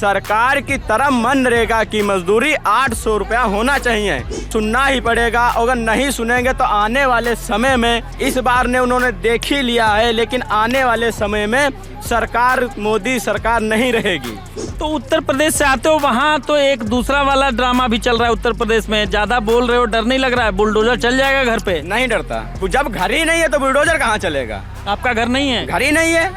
सरकार की तरफ मनरेगा की मजदूरी 800 रुपया होना चाहिए। सुनना ही पड़ेगा, अगर नहीं सुनेंगे तो आने वाले समय में, इस बार ने उन्होंने देख ही लिया है, लेकिन आने वाले समय में सरकार, मोदी सरकार नहीं रहेगी। तो उत्तर प्रदेश से आते हो, वहाँ तो एक दूसरा वाला ड्रामा भी चल रहा है उत्तर प्रदेश में। ज्यादा बोल रहे हो, डर नहीं लग रहा है? बुलडोजर चल जाएगा घर पे? नहीं डरता, जब घर ही नहीं है तो बुलडोजर कहाँ चलेगा? आपका घर नहीं है? घर ही नहीं है,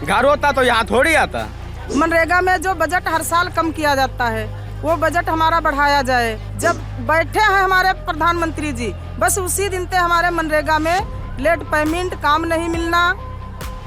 घर होता तो यहाँ थोड़ी आता। मनरेगा में जो बजट हर साल कम किया जाता है, वो बजट हमारा बढ़ाया जाए। जब बैठे हैं हमारे प्रधानमंत्री जी, बस उसी दिन से हमारे मनरेगा में लेट पेमेंट, काम नहीं मिलना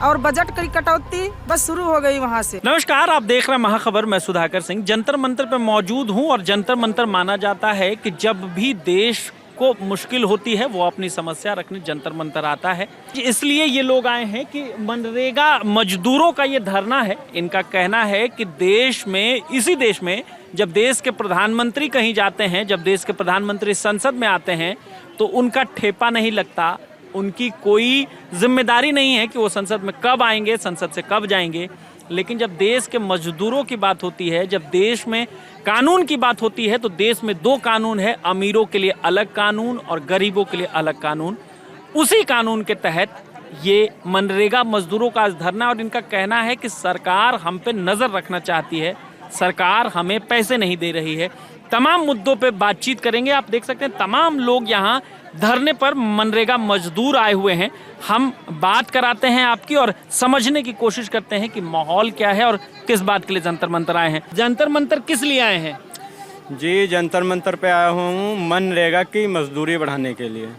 और बजट की कटौती बस शुरू हो गई वहाँ से। नमस्कार, आप देख रहे हैं महाखबर। मैं सुधाकर सिंह जंतर मंतर पे मौजूद हूँ और जंतर मंतर माना जाता है कि जब भी देश को मुश्किल होती है वो अपनी समस्या रखने जंतर मंतर आता है। इसलिए ये लोग आए हैं कि मनरेगा मजदूरों का ये धरना है। इनका कहना है कि देश में, इसी देश में जब देश के प्रधानमंत्री कहीं जाते हैं, जब देश के प्रधानमंत्री संसद में आते हैं तो उनका ठेपा नहीं लगता, उनकी कोई जिम्मेदारी नहीं है कि वो संसद में कब आएंगे, संसद से कब जाएंगे। लेकिन जब देश के मजदूरों की बात होती है, जब देश में कानून की बात होती है, तो देश में दो कानून है, अमीरों के लिए अलग कानून और गरीबों के लिए अलग कानून। उसी कानून के तहत ये मनरेगा मजदूरों का धरना, और इनका कहना है कि सरकार हम पे नजर रखना चाहती है, सरकार हमें पैसे नहीं दे रही है। तमाम मुद्दों पे बातचीत करेंगे। आप देख सकते हैं तमाम लोग यहाँ धरने पर मनरेगा मजदूर आए हुए हैं। हम बात कराते हैं आपकी और समझने की कोशिश करते हैं कि माहौल क्या है और किस बात के लिए जंतर मंतर आए हैं। जंतर मंतर किस लिए आए हैं? जी, जंतर मंतर पे आया हूँ मनरेगा की मजदूरी बढ़ाने के लिए।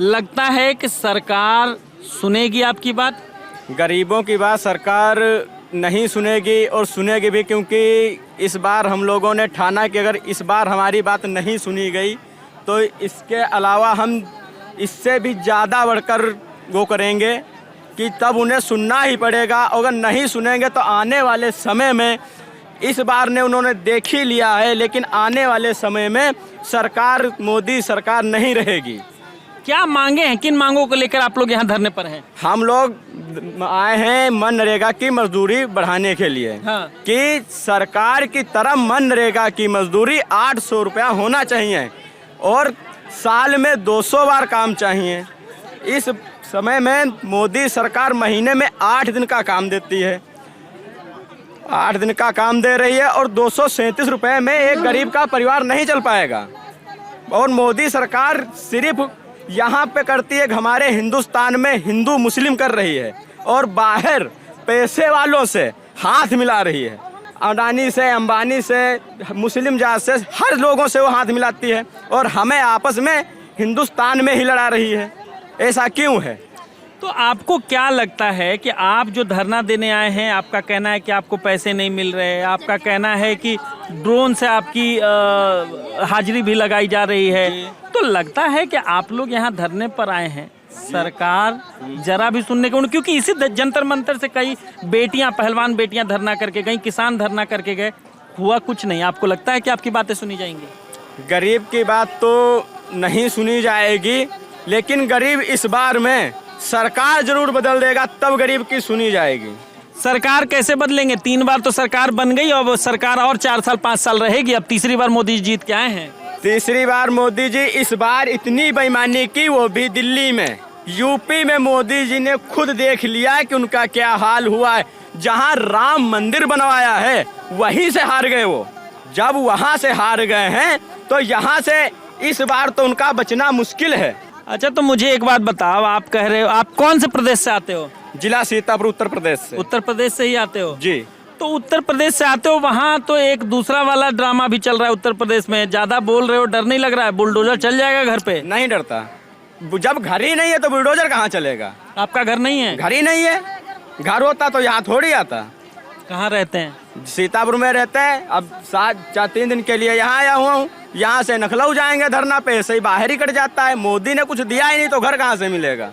लगता है कि सरकार सुनेगी आपकी बात? गरीबों की बात सरकार नहीं सुनेगी, और सुनेगी भी, क्योंकि इस बार हम लोगों ने ठाना कि अगर इस बार हमारी बात नहीं सुनी गई तो इसके अलावा हम इससे भी ज़्यादा बढ़कर वो करेंगे कि तब उन्हें सुनना ही पड़ेगा। अगर नहीं सुनेंगे तो आने वाले समय में, इस बार ने उन्होंने देख ही लिया है, लेकिन आने वाले समय में सरकार, मोदी सरकार नहीं रहेगी। क्या मांगे हैं, किन मांगों को लेकर आप लोग यहाँ धरने पर हैं? हम लोग आए हैं मनरेगा की मजदूरी बढ़ाने के लिए। हाँ। कि सरकार की तरफ मनरेगा की मजदूरी 800 रुपया होना चाहिए और साल में 200 बार काम चाहिए। इस समय में मोदी सरकार महीने में 8 दिन का काम देती है, 8 दिन का काम दे रही है, और 237 रुपये में एक गरीब का परिवार नहीं चल पाएगा। और मोदी सरकार सिर्फ यहाँ पे करती है, हमारे हिंदुस्तान में हिंदू मुस्लिम कर रही है, और बाहर पैसे वालों से हाथ मिला रही है। अडानी से, अंबानी से, मुस्लिम जात से, हर लोगों से वो हाथ मिलाती है, और हमें आपस में हिंदुस्तान में ही लड़ा रही है। ऐसा क्यों है? तो आपको क्या लगता है कि आप जो धरना देने आए हैं, आपका कहना है कि आपको पैसे नहीं मिल रहे, आपका कहना है कि ड्रोन से आपकी हाजिरी भी लगाई जा रही है, तो लगता है कि आप लोग यहाँ धरने पर आए हैं, सरकार जरा भी सुनने को, क्योंकि इसी जंतर मंतर से कई बेटियां, पहलवान बेटियां धरना करके गई, किसान धरना करके गए, हुआ कुछ नहीं। आपको लगता है कि आपकी बातें सुनी जाएंगी? गरीब की बात तो नहीं सुनी जाएगी, लेकिन गरीब इस बार में सरकार जरूर बदल देगा, तब गरीब की सुनी जाएगी। सरकार कैसे बदलेंगे? 3 बार तो सरकार बन गई और सरकार और 4 साल 5 साल रहेगी। अब तीसरी बार मोदी जी जीत के आए हैं। तीसरी बार मोदी जी इस बार इतनी बेईमानी की, वो भी दिल्ली में, यूपी में मोदी जी ने खुद देख लिया है कि उनका क्या हाल हुआ है। जहां राम मंदिर बनवाया है वहीं से हार गए वो। जब वहां से हार गए हैं तो यहाँ से इस बार तो उनका बचना मुश्किल है। अच्छा, तो मुझे एक बात बताओ, आप कह रहे हो आप कौन से प्रदेश से आते हो? जिला सीतापुर, उत्तर प्रदेश से। उत्तर प्रदेश से ही आते हो? जी। तो उत्तर प्रदेश से आते हो, वहाँ तो एक दूसरा वाला ड्रामा भी चल रहा है उत्तर प्रदेश में। ज्यादा बोल रहे हो, डर नहीं लग रहा है? बुलडोजर चल जाएगा घर पे? नहीं डरता, जब घर ही नहीं है तो बुलडोजर कहाँ चलेगा? आपका घर नहीं है? घर ही नहीं है, घर होता तो यहाँ थोड़ी आता। कहाँ रहते हैं? सीतापुर में रहते हैं। अब 3 दिन के लिए यहाँ आया हुआ हूँ। यहाँ से लखनऊ जाएंगे धरना पे, ऐसे ही बाहर ही कट जाता है। मोदी ने कुछ दिया ही नहीं तो घर कहाँ से मिलेगा?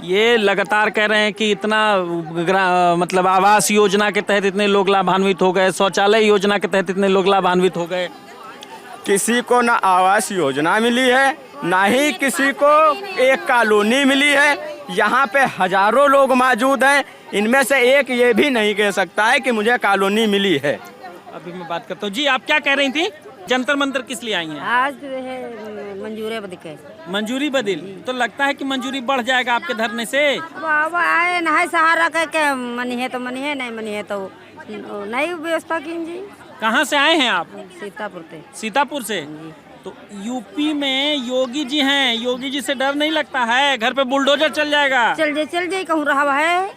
ये लगातार कह रहे हैं कि इतना मतलब आवास योजना के तहत इतने लोग लाभान्वित हो गए, शौचालय योजना के तहत इतने लोग लाभान्वित हो गए। किसी को ना आवास योजना मिली है, ना ही किसी को एक कॉलोनी मिली है। यहाँ पे हजारों लोग मौजूद हैं, इनमें से एक ये भी नहीं कह सकता है कि मुझे कॉलोनी मिली है। अभी मैं बात करता हूँ। जी आप क्या कह रही थी, जंतर मंतर किस लिए आई हैं? आज जो है मंजूरी बदके मंजूरी बदल, तो लगता है कि मंजूरी बढ़ जाएगा आपके धरने से? अब आए नहाय सहारा कह के मनी है तो मनी है, नहीं मनी है तो नहीं व्यवस्था की जी। कहाँ से आए हैं आप? सीतापुर से। सीतापुर से। तो यूपी में योगी जी हैं, योगी जी से डर नहीं लगता है? घर पे बुलडोजर चल जाएगा। चल जाए कहूँ रहा है,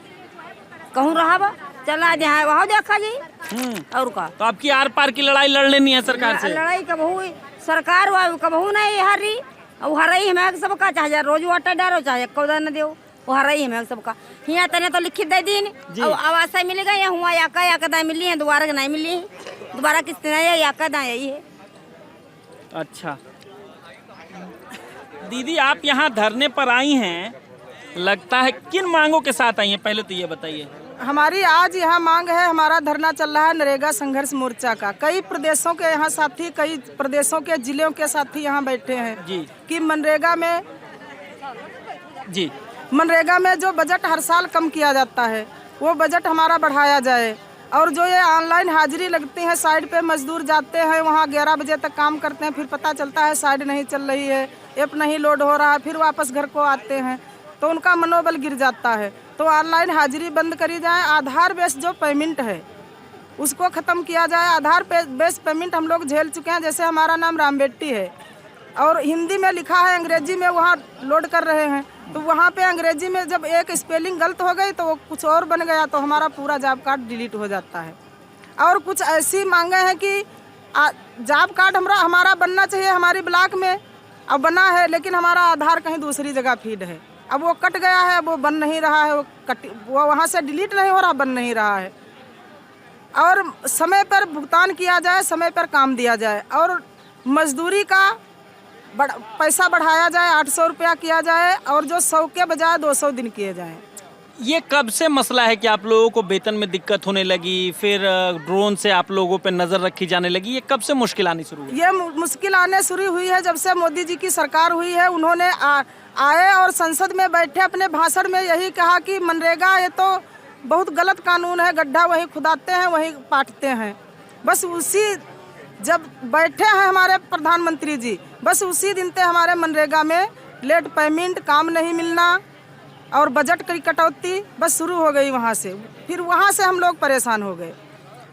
कहूँ रहा चला जाए वहाँ देखा जी। और का तो आपकी आर पार की लड़ाई लड़ लेनी है सरकार से? लड़ाई कबहू सरकार कबहू नहीं हारी, वो हराई हमें सबका, चाहे रोज वाटर डालो चाहे कौदा न दो, वो हराई हमें सबका। यहाँ तने तो लिखित दे दी आवास मिल गई, हुआ याका मिली है, दोबारा नहीं मिली है, दोबारा किस्त नहीं है, याका दाएं यही है। अच्छा दीदी, आप यहाँ धरने पर आई हैं, लगता है किन मांगों के साथ आई हैं, पहले तो ये बताइए। हमारी आज यहाँ मांग है, हमारा धरना चल रहा है नरेगा संघर्ष मोर्चा का। कई प्रदेशों के यहाँ साथी, कई प्रदेशों के जिलों के साथी यहाँ बैठे हैं जी कि मनरेगा में जो बजट हर साल कम किया जाता है वो बजट हमारा बढ़ाया जाए। और जो ये ऑनलाइन हाजिरी लगती है, साइड पे मजदूर जाते हैं, वहाँ 11 बजे तक काम करते हैं, फिर पता चलता है साइड नहीं चल रही है, ऐप नहीं लोड हो रहा है, फिर वापस घर को आते हैं तो उनका मनोबल गिर जाता है। तो ऑनलाइन हाजिरी बंद करी जाए, आधार बेस जो पेमेंट है उसको ख़त्म किया जाए। आधार बेस पेमेंट हम लोग झेल चुके हैं, जैसे हमारा नाम रामबेट्टी है और हिंदी में लिखा है, अंग्रेजी में वहाँ लोड कर रहे हैं, तो वहाँ पे अंग्रेजी में जब एक स्पेलिंग गलत हो गई तो वो कुछ और बन गया, तो हमारा पूरा जॉब कार्ड डिलीट हो जाता है। और कुछ ऐसी मांगे हैं कि जॉब कार्ड हमारा बनना चाहिए हमारी ब्लॉक में, अब बना है लेकिन हमारा आधार कहीं दूसरी जगह फीड है, अब वो कट गया है, वो बन नहीं रहा है, वो वहाँ से डिलीट नहीं हो रहा, बन नहीं रहा है। और समय पर भुगतान किया जाए, समय पर काम दिया जाए, और मजदूरी का पैसा बढ़ाया जाए, 800 रुपया किया जाए, और जो 100 के बजाय 200 दिन किए जाएं। ये कब से मसला है कि आप लोगों को वेतन में दिक्कत होने लगी, फिर ड्रोन से आप लोगों पे नजर रखी जाने लगी, ये कब से मुश्किल आनी शुरू हुई? ये मुश्किल आने शुरू हुई है जब से मोदी जी की सरकार हुई है। उन्होंने आए और संसद में बैठे अपने भाषण में यही कहा कि मनरेगा ये तो बहुत गलत कानून है, गड्ढा वहीं खुदाते हैं वहीं पाटते हैं। बस उसी जब बैठे हैं हमारे प्रधानमंत्री जी, बस उसी दिन से हमारे मनरेगा में लेट पेमेंट, काम नहीं मिलना और बजट की कटौती बस शुरू हो गई वहाँ से। फिर वहाँ से हम लोग परेशान हो गए।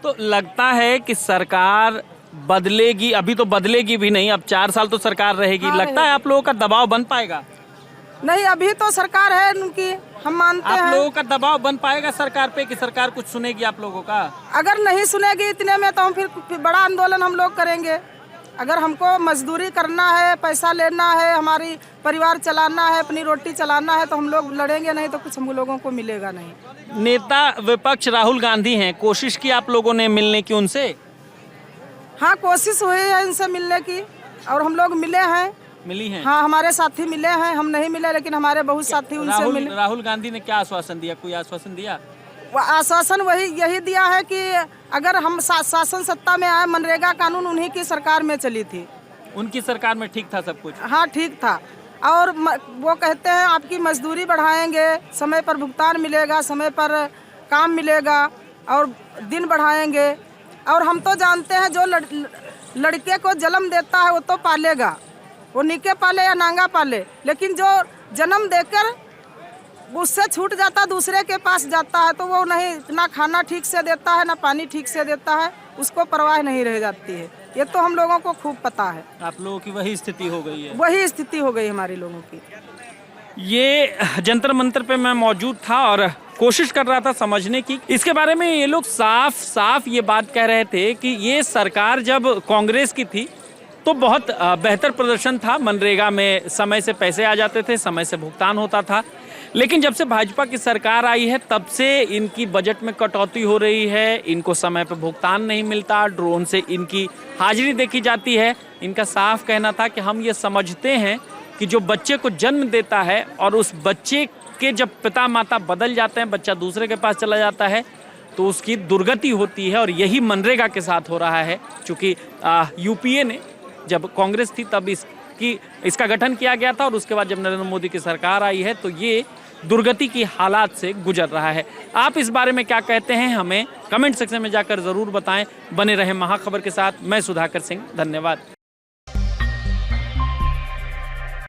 तो लगता है कि सरकार बदलेगी, अभी तो बदलेगी भी नहीं, अब 4 साल तो सरकार रहेगी। हाँ, लगता है आप लोगों का दबाव बन पाएगा? नहीं, अभी तो सरकार है उनकी, हम मानते हैं। आप लोगों का दबाव बन पाएगा सरकार पे कि सरकार कुछ सुनेगी आप लोगों का? अगर नहीं सुनेगी इतने में तो हम फिर बड़ा आंदोलन हम लोग करेंगे। अगर हमको मजदूरी करना है, पैसा लेना है, हमारी परिवार चलाना है, अपनी रोटी चलाना है, तो हम लोग लड़ेंगे, नहीं तो कुछ हम लोगों को मिलेगा नहीं। नेता विपक्ष राहुल गांधी हैं, कोशिश की आप लोगों ने मिलने की उनसे? हाँ, कोशिश हुई है इनसे मिलने की और हम लोग मिले हैं। मिली हैं? हाँ, हमारे साथी मिले हैं, हम नहीं मिले लेकिन हमारे बहुत साथी उनसे मिले। राहुल गांधी ने क्या आश्वासन दिया, कोई आश्वासन दिया? आश्वासन यही दिया है कि अगर हम शासन सत्ता में आए, मनरेगा कानून उन्हीं की सरकार में चली थी, उनकी सरकार में ठीक था सब कुछ? हाँ, ठीक था। और वो कहते हैं आपकी मजदूरी बढ़ाएंगे, समय पर भुगतान मिलेगा, समय पर काम मिलेगा और दिन बढ़ाएंगे। और हम तो जानते हैं जो लड़के को जन्म देता है वो तो पालेगा, वो नीके पाले या नांगा पाले, लेकिन जो जन्म देकर उससे छूट जाता, दूसरे के पास जाता है, तो वो नहीं ना खाना ठीक से देता है, ना पानी ठीक से देता है, उसको परवाह नहीं रह जाती है। ये तो हम लोगों को खूब पता है। आप लोगों की वही स्थिति हो गई है? वही स्थिति हो गई हमारे लोगों की। ये जंतर मंतर पे मैं मौजूद था और कोशिश कर रहा था समझने की। इसके बारे में ये लोग साफ साफ ये बात कह रहे थे कि ये सरकार जब कांग्रेस की थी तो बहुत बेहतर प्रदर्शन था, मनरेगा में समय से पैसे आ जाते थे, समय से भुगतान होता था। लेकिन जब से भाजपा की सरकार आई है तब से इनकी बजट में कटौती हो रही है, इनको समय पर भुगतान नहीं मिलता, ड्रोन से इनकी हाजिरी देखी जाती है। इनका साफ कहना था कि हम ये समझते हैं कि जो बच्चे को जन्म देता है और उस बच्चे के जब पिता माता बदल जाते हैं, बच्चा दूसरे के पास चला जाता है, तो उसकी दुर्गति होती है और यही मनरेगा के साथ हो रहा है। चूँकि यूपीए ने जब कांग्रेस थी तब इसका गठन किया गया था और उसके बाद जब नरेंद्र मोदी की सरकार आई है तो ये दुर्गति की हालात से गुजर रहा है। आप इस बारे में क्या कहते हैं, हमें कमेंट सेक्शन में जाकर ज़रूर बताएं। बने रहें महाखबर के साथ। मैं सुधाकर सिंह, धन्यवाद।